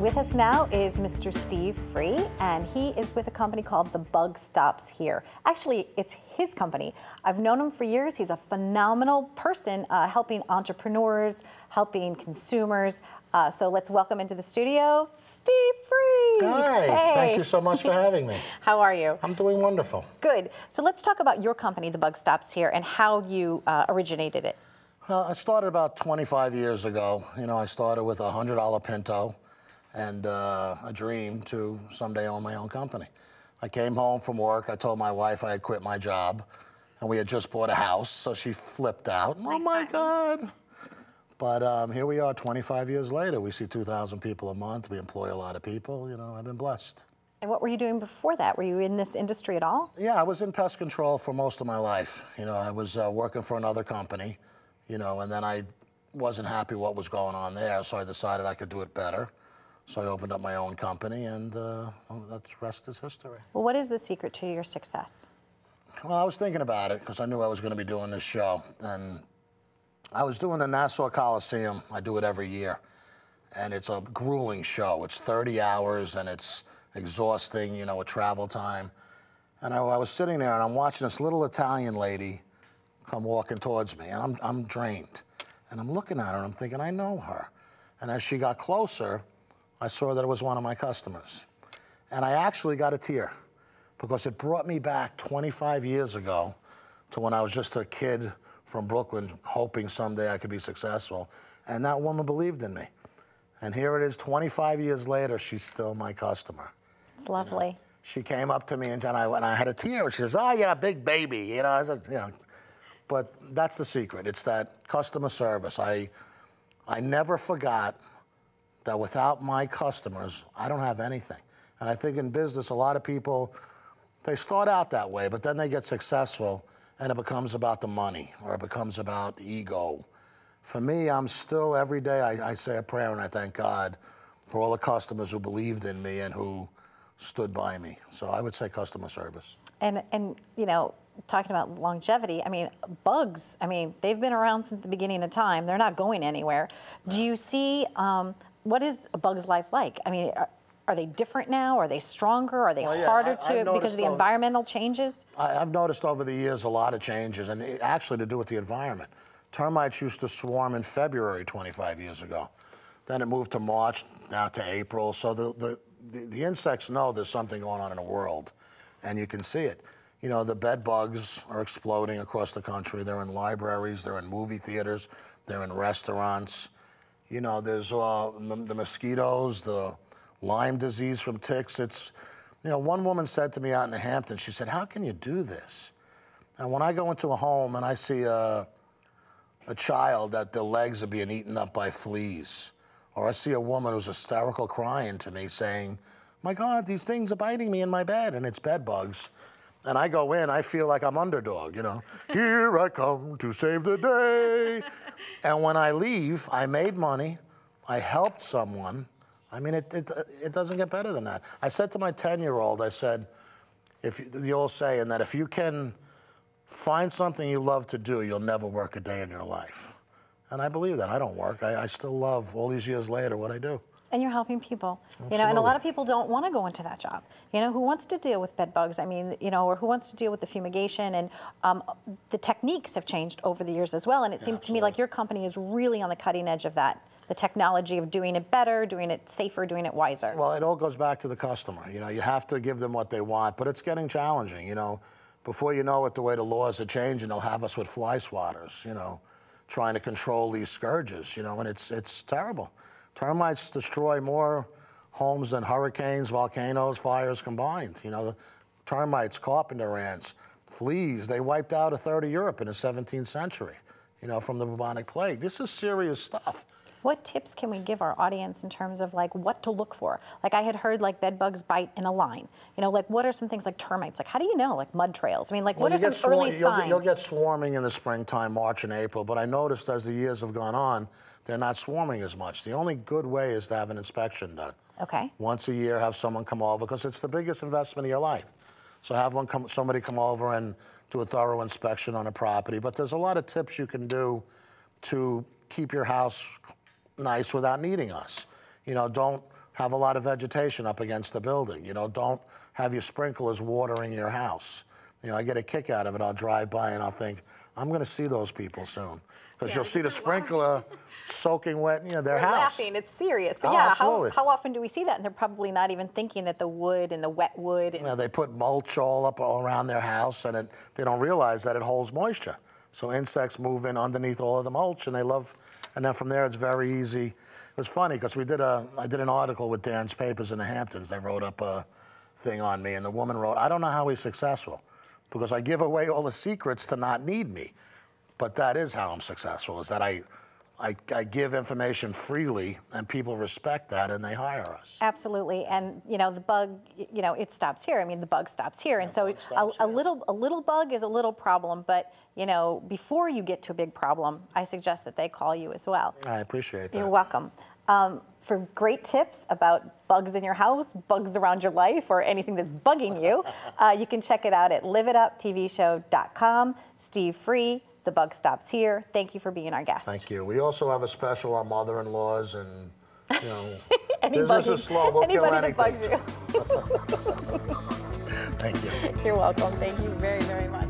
With us now is Mr. Steve Free, and he is with a company called The Bug Stops Here. Actually, it's his company. I've known him for years. He's a phenomenal person helping entrepreneurs, helping consumers. So let's welcome into the studio, Steve Free. Hi, hey. Thank you so much for having me. How are you? I'm doing wonderful. Good. So let's talk about your company, The Bug Stops Here, and how you originated it. Well, I started about 25 years ago. You know, I started with a $100 Pinto and a dream to someday own my own company. I came home from work. I told my wife I had quit my job, and we had just bought a house, so she flipped out. Nice Oh, my timing. God. But here we are 25 years later. We see 2,000 people a month. We employ a lot of people. You know, I've been blessed. And what were you doing before that? Were you in this industry at all? Yeah, I was in pest control for most of my life. You know, I was working for another company, you know, and then I wasn't happy what was going on there, so I decided I could do it better. So I opened up my own company, and that's rest is history. Well, what is the secret to your success? Well, I was thinking about it because I knew I was going to be doing this show, and I was doing the Nassau Coliseum. I do it every year, and it's a grueling show. It's 30 hours, and it's exhausting, you know, with travel time. And I was sitting there, and I'm watching this little Italian lady come walking towards me, and I'm drained. And I'm looking at her, and I'm thinking, I know her. And as she got closer, I saw that it was one of my customers. And I actually got a tear because it brought me back 25 years ago to when I was just a kid from Brooklyn hoping someday I could be successful. And that woman believed in me. And here it is 25 years later, she's still my customer. It's lovely. You know? She came up to me and I had a tear. She says, oh, you're a big baby. You know, I said, you know. But that's the secret. It's that customer service. I never forgot that without my customers, I don't have anything. And I think in business, a lot of people, they start out that way, but then they get successful, and it becomes about the money, or it becomes about ego. For me, I'm still, every day, I say a prayer, and I thank God for all the customers who believed in me and who stood by me. So I would say customer service. And you know, talking about longevity, I mean, bugs, I mean, they've been around since the beginning of time. They're not going anywhere. Do you see, what is a bug's life like? I mean, are they different now? Are they stronger? Are they harder because of the environmental changes? I've noticed over the years a lot of changes, and actually to do with the environment. Termites used to swarm in February 25 years ago. Then it moved to March, now to April. So the insects know there's something going on in the world, and you can see it. You know, the bed bugs are exploding across the country. They're in libraries, they're in movie theaters, they're in restaurants. You know, there's the mosquitoes, the Lyme disease from ticks. It's, you know, one woman said to me out in the Hamptons, she said, how can you do this? And when I go into a home and I see a child that their legs are being eaten up by fleas, or I see a woman who's hysterical crying to me saying, my God, these things are biting me in my bed, and it's bed bugs. And I go in, I feel like I'm underdog, you know. Here I come to save the day. And when I leave, I made money, I helped someone. I mean, it doesn't get better than that. I said to my 10-year-old, I said, the old saying that if you can find something you love to do, you'll never work a day in your life. And I believe that. I don't work. I still love, all these years later, what I do. And you're helping people, Absolutely. you know, and a lot of people don't want to go into that job. You know, who wants to deal with bed bugs? I mean, you know, or who wants to deal with the fumigation? And the techniques have changed over the years as well. And it seems to me like your company is really on the cutting edge of that. The technology of doing it better, doing it safer, doing it wiser. Well, it all goes back to the customer. You know, you have to give them what they want, but it's getting challenging. You know, before you know it, the way the laws are changing, they'll have us with fly swatters, you know, trying to control these scourges, you know, and it's terrible. Termites destroy more homes than hurricanes, volcanoes, fires combined. You know, the termites, carpenter ants, fleas, they wiped out a third of Europe in the 17th century, you know, from the bubonic plague. This is serious stuff. What tips can we give our audience in terms of like what to look for? Like I had heard like bed bugs bite in a line. You know, like what are some things like termites? Like how do you know? Like mud trails? I mean, like what are some early signs? You'll get swarming in the springtime, March and April, but I noticed as the years have gone on, they're not swarming as much. The only good way is to have an inspection done. Okay. Once a year, have someone come over, because it's the biggest investment of your life. So have somebody come over and do a thorough inspection on a property. But there's a lot of tips you can do to keep your house nice without needing us. You know, don't have a lot of vegetation up against the building. You know, don't have your sprinklers watering your house. You know, I get a kick out of it. I'll drive by and I'll think, I'm going to see those people soon. Because you'll see the sprinkler soaking wet, you know, their We're house. laughing, it's serious. But Oh, yeah, absolutely. how often do we see that? And they're probably not even thinking that the wood and the wet wood. And You know, they put mulch all up around their house, and they don't realize that it holds moisture. So insects move in underneath all of the mulch, and they love. And then from there, it's very easy. It was funny because I did an article with Dan's Papers in the Hamptons. They wrote up a thing on me, and the woman wrote, "I don't know how he's successful, because I give away all the secrets to not need me, but that is how I'm successful. Is that I give information freely, and people respect that, and they hire us." Absolutely, and you know the bug, you know, it stops here. I mean, the bug stops here, and so a little bug is a little problem, but you know, before you get to a big problem, I suggest that they call you as well. I appreciate that. You're welcome. For great tips about bugs in your house, bugs around your life, or anything that's bugging you, you can check it out at liveituptvshow.com. Steve Free, The Bug Stops Here. Thank you for being our guest. Thank you. We also have a special on mother-in-laws, and you know, business is slow. We'll kill anything. Anybody that bugs you. Thank you. You're welcome. Thank you very, very much.